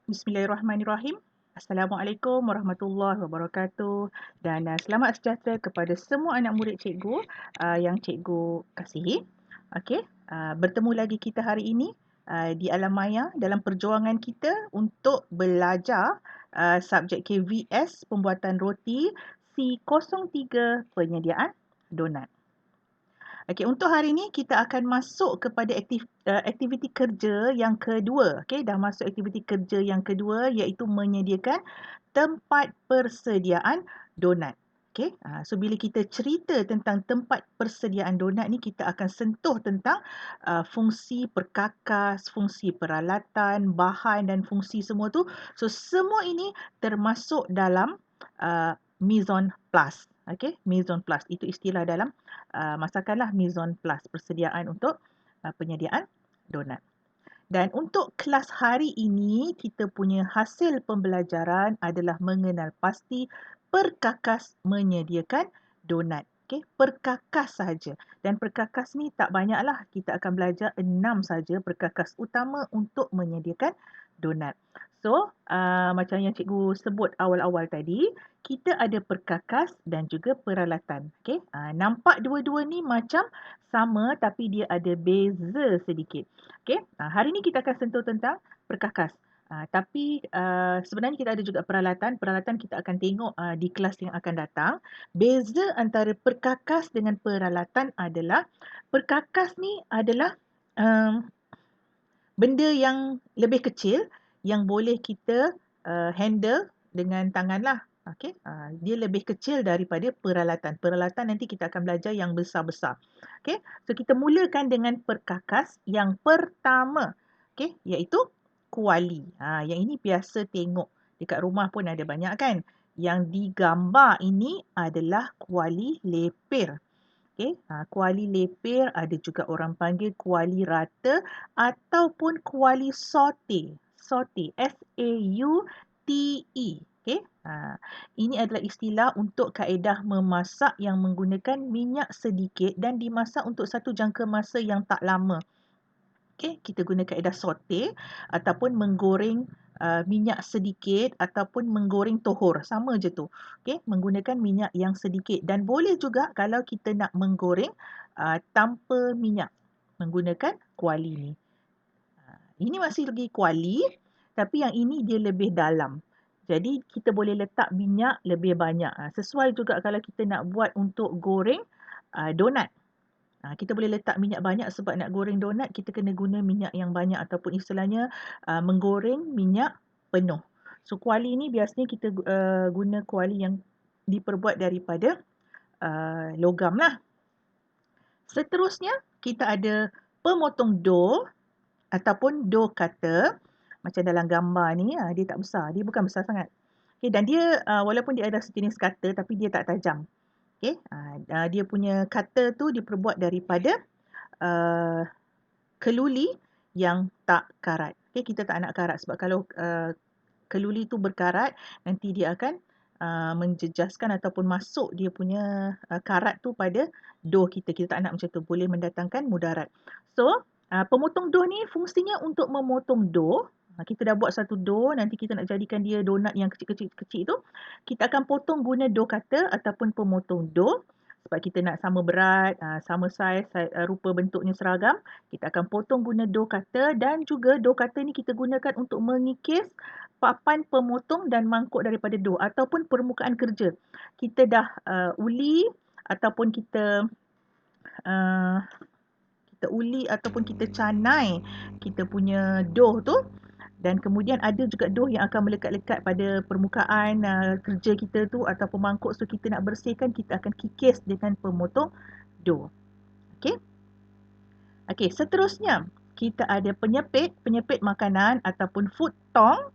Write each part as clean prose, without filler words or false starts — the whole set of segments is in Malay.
Bismillahirrahmanirrahim. Assalamualaikum warahmatullahi wabarakatuh dan selamat sejahtera kepada semua anak murid cikgu yang cikgu kasihi. Okey, bertemu lagi kita hari ini di Alam Maya dalam perjuangan kita untuk belajar subjek KVS pembuatan roti C03 penyediaan donat. Okey, untuk hari ini kita akan masuk kepada aktiviti kerja yang kedua. Okey, dah masuk aktiviti kerja yang kedua iaitu menyediakan tempat persediaan donat. Okey, so bila kita cerita tentang tempat persediaan donat ni kita akan sentuh tentang fungsi perkakas, fungsi peralatan, bahan dan fungsi semua tu. So semua ini termasuk dalam mise en place. Okey, mise en place itu istilah dalam masakanlah mise en place, persediaan untuk penyediaan donat. Dan untuk kelas hari ini, kita punya hasil pembelajaran adalah mengenal pasti perkakas menyediakan donat. Okey, perkakas sahaja. Dan perkakas ni tak banyaklah. Kita akan belajar 6 saja perkakas utama untuk menyediakan donat. So, macam yang cikgu sebut awal-awal tadi, kita ada perkakas dan juga peralatan. Okey, nampak dua-dua ni macam sama tapi dia ada beza sedikit. Okey, hari ni kita akan sentuh tentang perkakas. Tapi sebenarnya kita ada juga peralatan. Peralatan kita akan tengok di kelas yang akan datang. Beza antara perkakas dengan peralatan adalah perkakas ni adalah benda yang lebih kecil yang boleh kita handle dengan tangan lah. Okay? Dia lebih kecil daripada peralatan. Peralatan nanti kita akan belajar yang besar-besar. Okay? So kita mulakan dengan perkakas yang pertama. Okay? Iaitu kuali. Yang ini biasa tengok dekat rumah pun ada banyak kan. Yang digambar ini adalah kuali lepir. Okay, kuali lepir ada juga orang panggil kuali rata ataupun kuali saute. Saute, S-A-U-T-E. Okay, ini adalah istilah untuk kaedah memasak yang menggunakan minyak sedikit dan dimasak untuk satu jangka masa yang tak lama. Okay, kita guna kaedah saute ataupun menggoreng minyak sedikit ataupun menggoreng tohor. Sama je tu. Okay, menggunakan minyak yang sedikit. Dan boleh juga kalau kita nak menggoreng tanpa minyak menggunakan kuali ni. Ini masih lagi kuali tapi yang ini dia lebih dalam. Jadi kita boleh letak minyak lebih banyak. Sesuai juga kalau kita nak buat untuk goreng donat. Kita boleh letak minyak banyak sebab nak goreng donat kita kena guna minyak yang banyak ataupun istilahnya menggoreng minyak penuh. So kuali ni biasanya kita guna kuali yang diperbuat daripada logam lah. Seterusnya kita ada pemotong dough ataupun dough cutter. Macam dalam gambar ni dia tak besar, dia bukan besar sangat. Okay, dan dia walaupun dia ada sejenis cutter tapi dia tak tajam. Okay, dia punya cutter tu diperbuat daripada keluli yang tak karat. Okay, kita tak nak karat sebab kalau keluli tu berkarat, nanti dia akan menjejaskan ataupun masuk dia punya karat tu pada dough kita. Kita tak nak macam tu, boleh mendatangkan mudarat. So, pemotong dough ni fungsinya untuk memotong dough. Kita dah buat satu dough, nanti kita nak jadikan dia donat yang kecil-kecil tu. Kita akan potong guna dough cutter ataupun pemotong dough. Sebab kita nak sama berat, sama saiz, rupa bentuknya seragam. Kita akan potong guna dough cutter dan juga dough cutter ni kita gunakan untuk mengikis papan pemotong dan mangkuk daripada dough ataupun permukaan kerja. Kita dah uli ataupun kita uli ataupun kita canai kita punya dough tu. Dan kemudian ada juga dough yang akan melekat-lekat pada permukaan kerja kita tu ataupun mangkuk. So kita nak bersihkan, kita akan kikis dengan pemotong dough. Okey. Okey, seterusnya kita ada penyepit makanan ataupun food tong.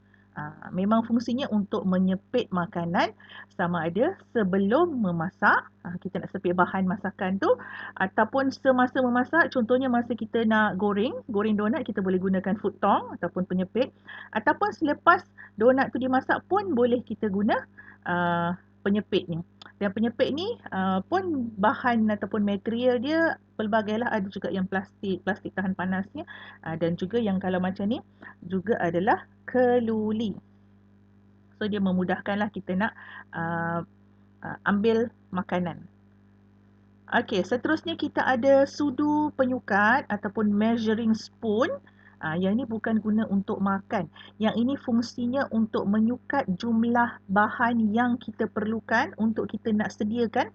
Memang fungsinya untuk menyepit makanan sama ada sebelum memasak, kita nak sepit bahan masakan tu, ataupun semasa memasak, contohnya masa kita nak goreng donat, kita boleh gunakan food tong ataupun penyepit, ataupun selepas donat tu dimasak pun boleh kita guna penyepit ni. Dan penyepit ni pun bahan ataupun material dia pelbagai lah, ada juga yang plastik tahan panasnya, dan juga yang kalau macam ni juga adalah keluli. So dia memudahkanlah kita nak uh, ambil makanan. Okey, seterusnya kita ada sudu penyukat ataupun measuring spoon. Yang ini bukan guna untuk makan. Yang ini fungsinya untuk menyukat jumlah bahan yang kita perlukan untuk kita nak sediakan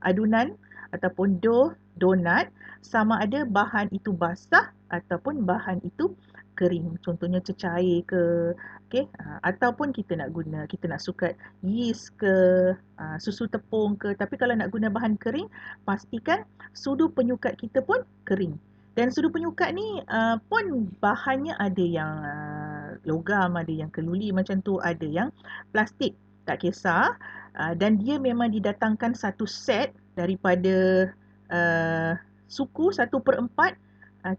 adunan ataupun dough donat, sama ada bahan itu basah ataupun bahan itu kering. Contohnya cecair ke, okey, ataupun kita nak sukat yeast ke, susu tepung ke. Tapi kalau nak guna bahan kering, pastikan sudu penyukat kita pun kering. Dan sudu penyukat ni pun bahannya ada yang logam, ada yang keluli macam tu, ada yang plastik. Tak kisah. Dan dia memang didatangkan satu set daripada suku 1/4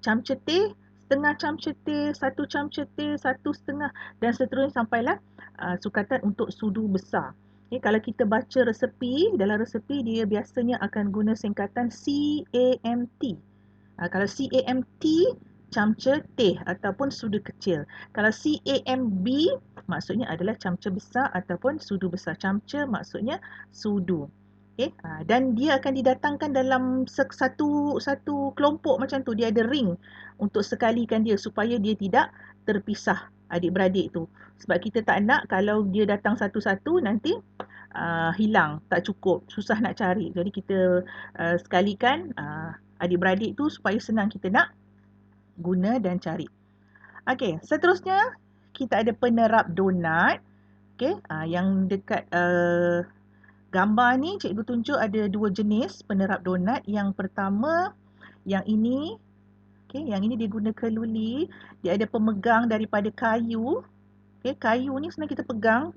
camca teh, setengah camca teh, 1 camca teh, 1/2 dan seterusnya sampailah sukatan untuk sudu besar. Okay, kalau kita baca resepi, dalam resepi dia biasanya akan guna singkatan CAMT. Kalau CAMT, camca teh ataupun sudu kecil. Kalau CAMB, maksudnya adalah camca besar ataupun sudu besar. Camca maksudnya sudu. Okay? Dan dia akan didatangkan dalam satu kelompok macam tu. Dia ada ring untuk sekalikan dia supaya dia tidak terpisah adik-beradik tu. Sebab kita tak nak kalau dia datang satu-satu nanti hilang, tak cukup, susah nak cari. Jadi kita sekalikan adik-beradik tu supaya senang kita nak guna dan cari. Okey, seterusnya kita ada penerap donat. Okey, yang dekat gambar ni cikgu tunjuk ada 2 jenis penerap donat. Yang pertama, yang ini, okey, yang ini dia guna keluli, dia ada pemegang daripada kayu. Okey, kayu ni sebenarnya kita pegang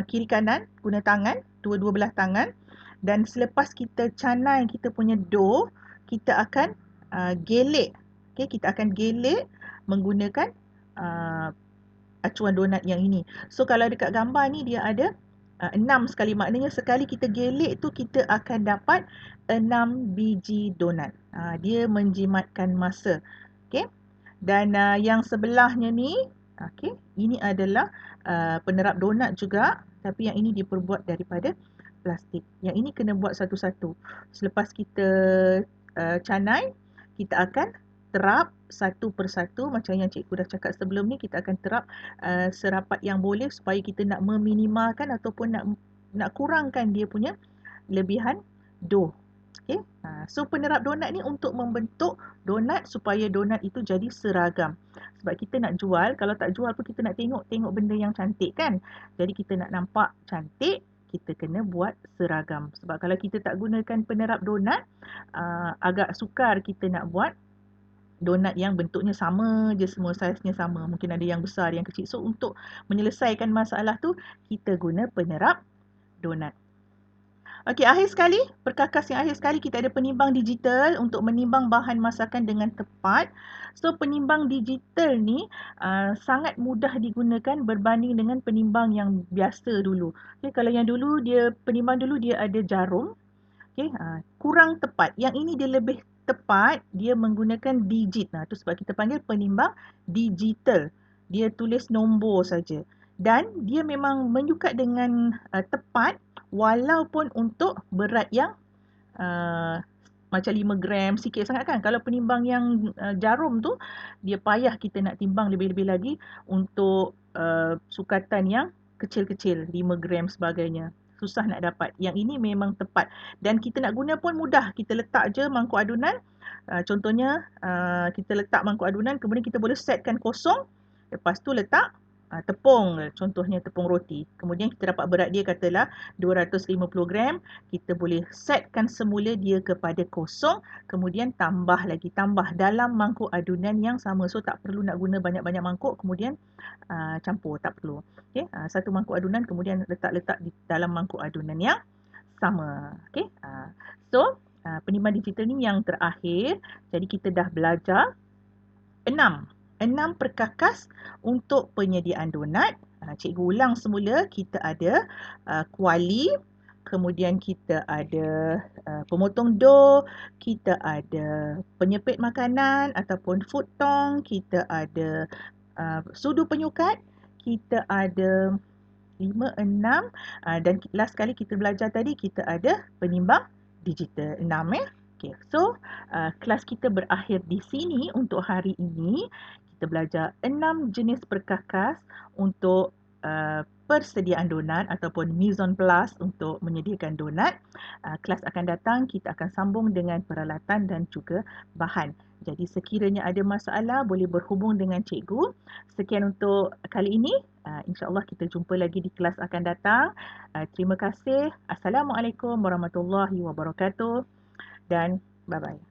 kiri kanan guna tangan, dua-dua belah tangan, dan selepas kita canai kita punya dough, kita akan gelik. Okey, kita akan gelik menggunakan acuan donat yang ini. So kalau dekat gambar ni dia ada 6 sekali, maknanya sekali kita gelik tu kita akan dapat 6 biji donat. Dia menjimatkan masa. Okey. Dan yang sebelahnya ni, okey, ini adalah penerap donat juga, tapi yang ini diperbuat daripada plastik. Yang ini kena buat satu-satu. Selepas kita canai, kita akan terap satu persatu macam yang cikgu dah cakap sebelum ni. Kita akan terap serapat yang boleh supaya kita nak meminimalkan ataupun nak kurangkan dia punya lebihan dough. Okay. So penerap donat ni untuk membentuk donat supaya donat itu jadi seragam. Sebab kita nak jual, kalau tak jual pun kita nak tengok benda yang cantik kan. Jadi kita nak nampak cantik, kita kena buat seragam. Sebab kalau kita tak gunakan penerap donat, agak sukar kita nak buat donat yang bentuknya sama je, semua saiznya sama. Mungkin ada yang besar, yang kecil. So untuk menyelesaikan masalah tu, kita guna penerap donat. Okey, akhir sekali, perkakas yang akhir sekali kita ada penimbang digital untuk menimbang bahan masakan dengan tepat. So penimbang digital ni sangat mudah digunakan berbanding dengan penimbang yang biasa dulu. Okay, kalau yang dulu penimbang dulu dia ada jarum. Okay, kurang tepat. Yang ini dia lebih tepat, dia menggunakan digit. Itu sebab kita panggil penimbang digital. Dia tulis nombor saja. Dan dia memang menyukat dengan tepat walaupun untuk berat yang macam 5 gram sikit sangat kan. Kalau penimbang yang jarum tu, dia payah kita nak timbang lebih-lebih lagi untuk sukatan yang kecil-kecil, 5 gram sebagainya. Susah nak dapat. Yang ini memang tepat. Dan kita nak guna pun mudah. Kita letak je mangkuk adunan. Contohnya, kita letak mangkuk adunan, kemudian kita boleh setkan kosong. Lepas tu letak tepung, contohnya tepung roti. Kemudian kita dapat berat dia katalah 250 gram. Kita boleh setkan semula dia kepada kosong. Kemudian tambah dalam mangkuk adunan yang sama. So tak perlu nak guna banyak-banyak mangkuk kemudian campur, tak perlu. Okay? Satu mangkuk adunan kemudian letak di dalam mangkuk adunan yang sama. Okay? So penimbang digital ni yang terakhir. Jadi kita dah belajar 6 perkakas untuk penyediaan donat. Cikgu ulang semula, kita ada kuali, kemudian kita ada pemotong dough, kita ada penyepit makanan ataupun food tong, kita ada sudu penyukat, kita ada 5, 6 dan last kali kita belajar tadi kita ada penimbang digital 6 ya. Okay, so kelas kita berakhir di sini untuk hari ini. Kita belajar 6 jenis perkakas untuk persediaan donat ataupun mise en place untuk menyediakan donat. Kelas akan datang kita akan sambung dengan peralatan dan juga bahan. Jadi sekiranya ada masalah boleh berhubung dengan cikgu. Sekian untuk kali ini. InsyaAllah kita jumpa lagi di kelas akan datang. Terima kasih. Assalamualaikum warahmatullahi wabarakatuh dan bye-bye.